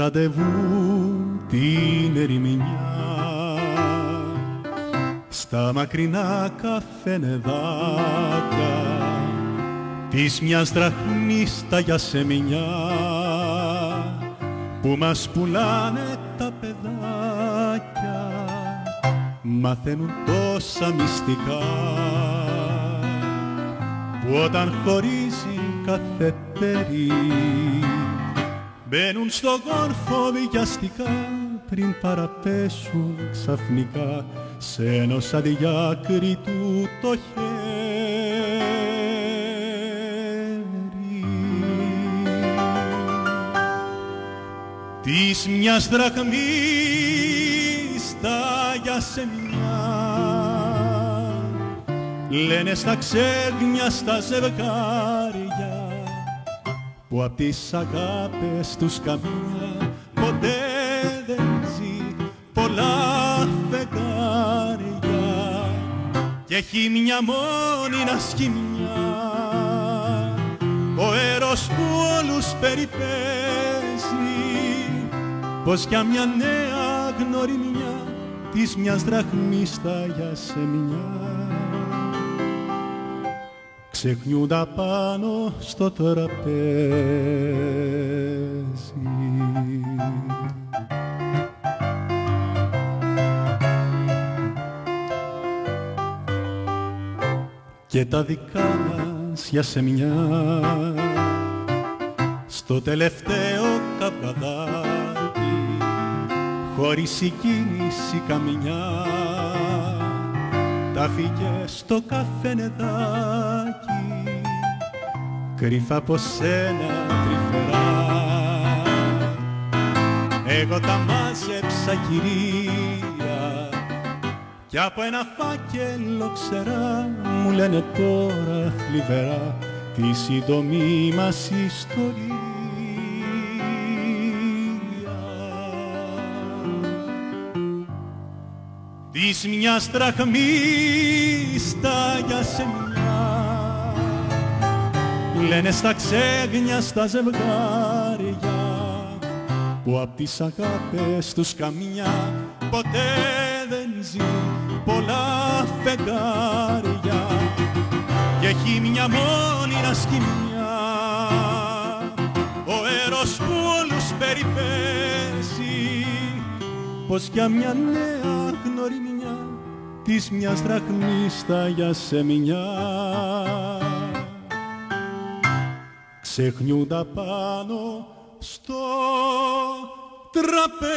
ραντεβού την ερημινιά στα μακρινά καφενεδάκια της μιας δραχμής τα γιασεμινιά που μας πουλάνε τα παιδάκια, μαθαίνουν τόσα μυστικά που όταν χωρίζει κάθε τέρι μπαίνουν στο γόρφο βιαστικά πριν παραπέσουν ξαφνικά σε ενός αδιάκριτου το χέρι. Της μιας δραχμής τα γιασεμιά λένε στα ξέγνια στα ζευγάρια που απ' τις αγάπες τους καμιά ποτέ δεν ζει πολλά φεγγάρια και έχει μια μόνη να σχοιμιά ο έρος που όλους περιπέζει πως για μια νέα γνωριμιά της μιας δραχμής τα γιασεμιά ξεχνιούντα πάνω στο τραπέζι. Και τα δικά μας γιασεμιά στο τελευταίο καυγαδάκι χωρίς συγκίνηση καμιά τα φύγε στο καφενεδάκι κρύφα από σένα τρυφερά. Εγώ τα μάζεψα κυρία κι από ένα φάκελο ξερά μου λένε τώρα θλιβερά τη σύντομη μας ιστορία. Της μιας δραχμής τα γιασεμιά λένε στα ξέγνια στα ζευγάρια που απ' τις αγάπες τους καμιά ποτέ δεν ζει πολλά φεγγάρια και έχει μια μόνη να σκοιμιά ο έρος που όλους περιπέζει πως για μια νέα γνωριμιά της μιας δραχμής τα γιασεμιά ξεχνιούντα πάνω στο τραπέζι.